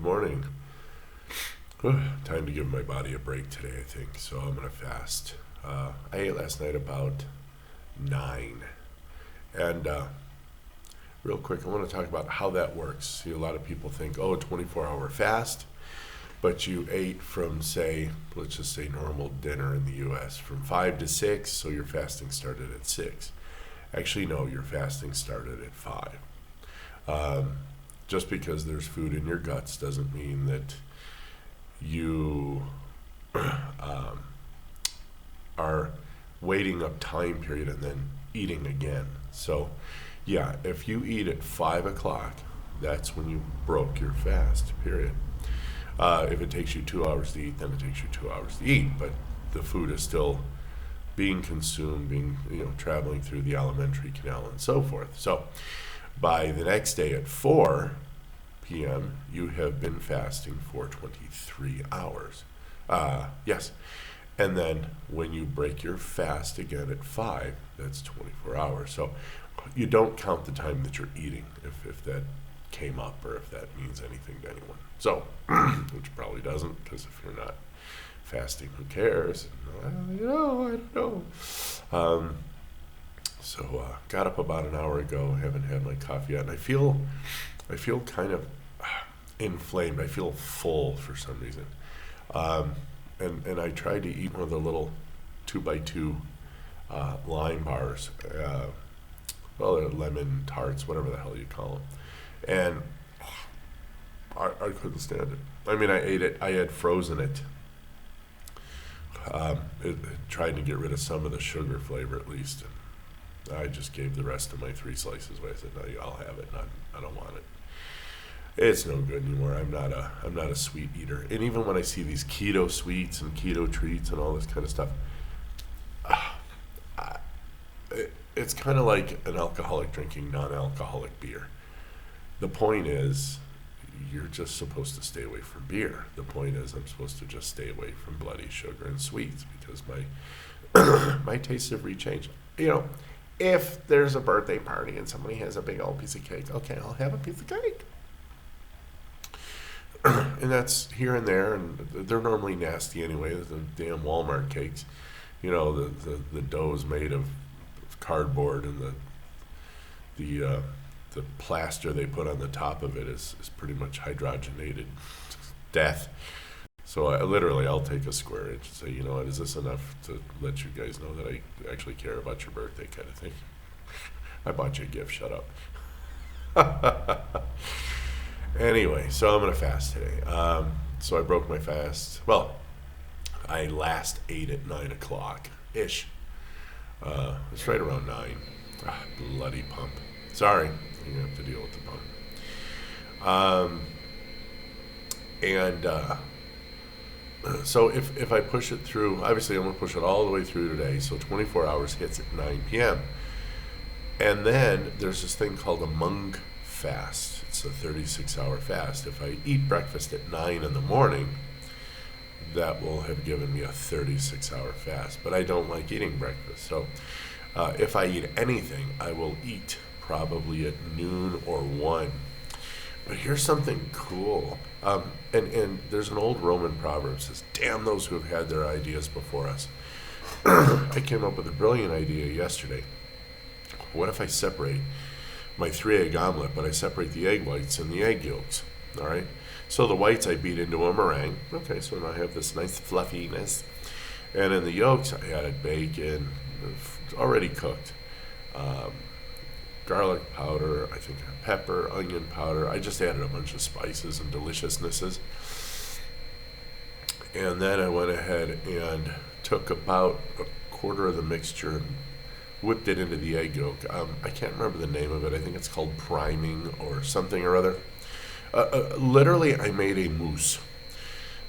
morning. Time to give my body a break today, I think. So I'm going to fast. I ate last night about 9. And real quick, I want to talk about how that works. See, a lot of people think, 24-hour fast. But you ate from, say, let's just say normal dinner in the U.S. from 5 to 6, so your fasting started at 6. Actually, no, your fasting started at 5. Just because there's food in your guts doesn't mean that you are waiting up time period and then eating again. So, yeah, if you eat at 5 o'clock, that's when you broke your fast, period. If it takes you 2 hours to eat, then it takes you 2 hours to eat. But the food is still being consumed, traveling through the alimentary canal and so forth. So by the next day at 4 p.m., you have been fasting for 23 hours. Yes. And then when you break your fast again at 5, that's 24 hours. So you don't count the time that you're eating, if that came up or if that means anything to anyone. So, which probably doesn't, because if you're not fasting, who cares? I don't know. So got up about an hour ago, haven't had my coffee yet, and I feel kind of inflamed. I feel full for some reason. And I tried to eat one of the little 2x2 lime bars, they're lemon tarts, whatever the hell you call them. And I couldn't stand it. I mean, I ate it. I had frozen it. Tried to get rid of some of the sugar flavor at least. And I just gave the rest of my 3 slices away. I said, "No, I'll have it. I don't want it. It's no good anymore. I'm not a sweet eater." And even when I see these keto sweets and keto treats and all this kind of stuff, it's kind of like an alcoholic drinking non-alcoholic beer. The point is, you're just supposed to stay away from beer. The point is, I'm supposed to just stay away from bloody sugar and sweets because my tastes have rechanged. If there's a birthday party and somebody has a big old piece of cake, okay, I'll have a piece of cake. And that's here and there, and they're normally nasty anyway. The damn Walmart cakes, the dough is made of cardboard, and the plaster they put on the top of it is pretty much hydrogenated death. So I'll take a square inch and say, is this enough to let you guys know that I actually care about your birthday kind of thing? I bought you a gift, shut up. Anyway, so I'm going to fast today. So I broke my fast. Well, I last ate at 9 o'clock-ish. It's right around 9. Bloody pump. Sorry, you have to deal with the pump. So if I push it through, obviously I'm going to push it all the way through today, so 24 hours hits at 9 p.m. And then there's this thing called a Mung fast. It's a 36-hour fast. If I eat breakfast at 9 in the morning, that will have given me a 36-hour fast. But I don't like eating breakfast. So if I eat anything, I will eat probably at noon or 1. But here's something cool. And there's an old Roman proverb that says, "Damn those who have had their ideas before us." I came up with a brilliant idea yesterday. What if I separate my 3-egg omelet, but I separate the egg whites and the egg yolks? All right? So the whites I beat into a meringue. Okay, so now I have this nice fluffiness. And in the yolks, I added bacon, already cooked. Garlic powder, I think pepper, onion powder. I just added a bunch of spices and deliciousnesses. And then I went ahead and took about a quarter of the mixture and whipped it into the egg yolk. I can't remember the name of it. I think it's called priming or something or other. Literally, I made a mousse.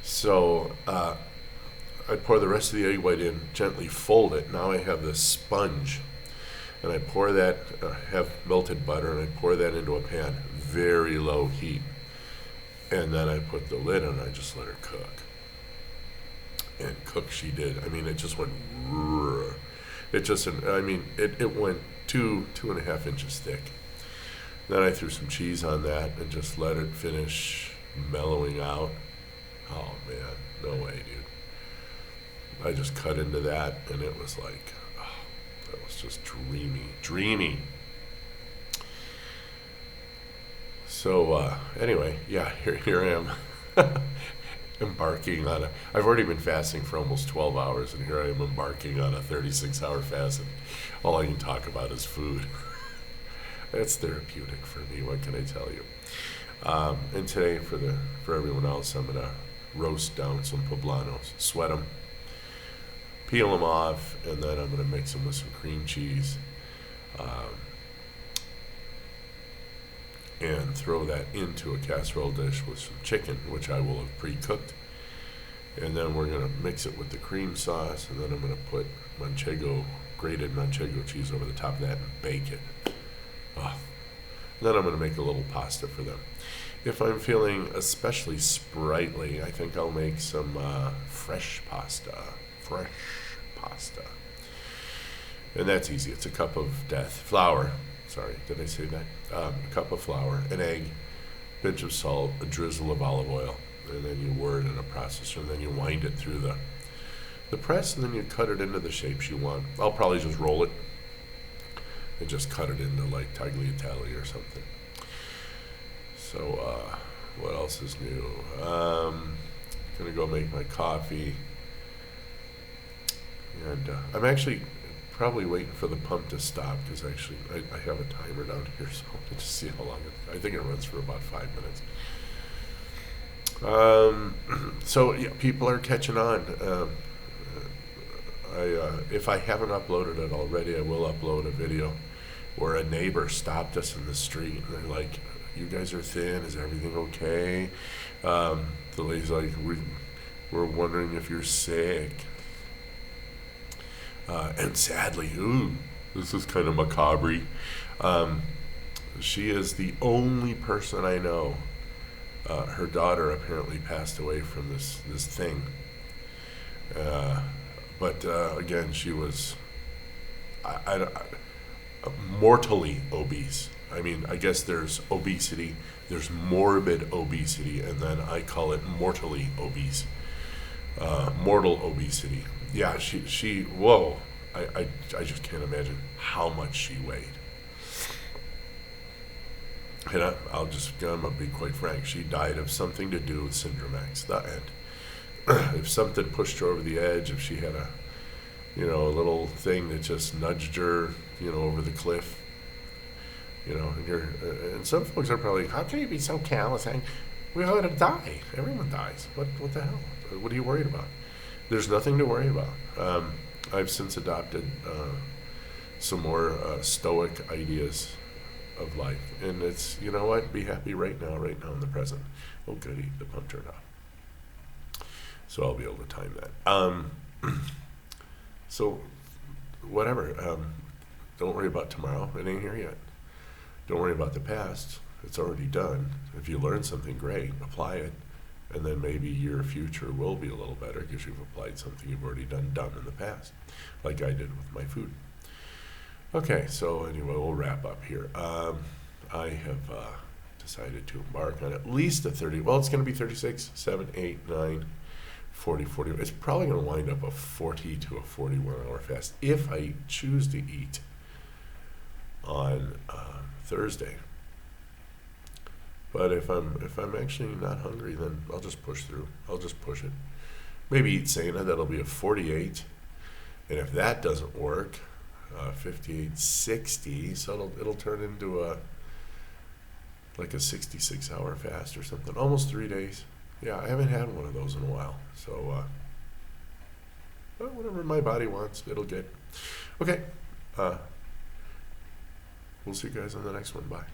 So I pour the rest of the egg white in, gently fold it. Now I have this sponge. And I pour that, have melted butter, and I pour that into a pan, very low heat. And then I put the lid on and I just let her cook. And cook she did. I mean, it just went, it went 2.5 inches thick. Then I threw some cheese on that and just let it finish mellowing out. Oh man, no way, dude. I just cut into that, and it was like, oh, that was just dreamy. So anyway, yeah, here I am, embarking on a. I've already been fasting for almost 12 hours, and here I am embarking on a 36-hour fast, and all I can talk about is food. That's therapeutic for me. What can I tell you? And today, for everyone else, I'm gonna roast down some poblanos, sweat them, peel them off, and then I'm gonna mix them with some cream cheese, and throw that into a casserole dish with some chicken, which I will have pre-cooked. And then we're gonna mix it with the cream sauce, and then I'm gonna put grated manchego cheese over the top of that and bake it. Oh. Then I'm going to make a little pasta for them. If I'm feeling especially sprightly, I think I'll make some fresh pasta. And that's easy. It's a cup of flour. Sorry, did I say that? A cup of flour, an egg, pinch of salt, a drizzle of olive oil, and then you whir it in a processor, and then you wind it through the press, and then you cut it into the shapes you want. I'll probably just roll it and just cut it into like tagliatelle or something. So what else is new? Gonna go make my coffee, and I'm actually probably waiting for the pump to stop, because actually I have a timer down here, so I'll just see how long I think it runs for about 5 minutes. So yeah, people are catching on. If I haven't uploaded it already, I will upload a video where a neighbor stopped us in the street, and they're like, "You guys are thin. Is everything okay?" The lady's like, "We're wondering if you're sick." And sadly, this is kind of macabre. She is the only person I know. Her daughter apparently passed away from this thing. But again, she was mortally obese. I mean, I guess there's obesity, there's morbid obesity, and then I call it mortally obese. Mortal obesity. Yeah, she whoa. I just can't imagine how much she weighed. And I'm gonna be quite frank, she died of something to do with Syndrome X, the end. If something pushed her over the edge, if she had a little thing that just nudged her, over the cliff, and some folks are probably, how can you be so callous? We're going to die. Everyone dies. What the hell? What are you worried about? There's nothing to worry about. I've since adopted some more stoic ideas of life, and it's, you know what? Be happy right now in the present. Oh goody, the pump turned off. So I'll be able to time that. So, whatever. Don't worry about tomorrow. It ain't here yet. Don't worry about the past. It's already done. If you learn something, great. Apply it. And then maybe your future will be a little better because you've applied something you've already done in the past, like I did with my food. Okay, so anyway, we'll wrap up here. I have decided to embark on at least a 30, well, it's going to be 36, 7, 8, 9, 40. It's probably going to wind up a 40 to a 41-hour fast if I choose to eat on Thursday. But if I'm actually not hungry, then I'll just push through. I'll just push it. Maybe eat Cena. That'll be a 48. And if that doesn't work, 58, 60. So it'll turn into a 66-hour fast or something. Almost 3 days. Yeah, I haven't had one of those in a while. So whatever my body wants, it'll get. Okay. We'll see you guys on the next one. Bye.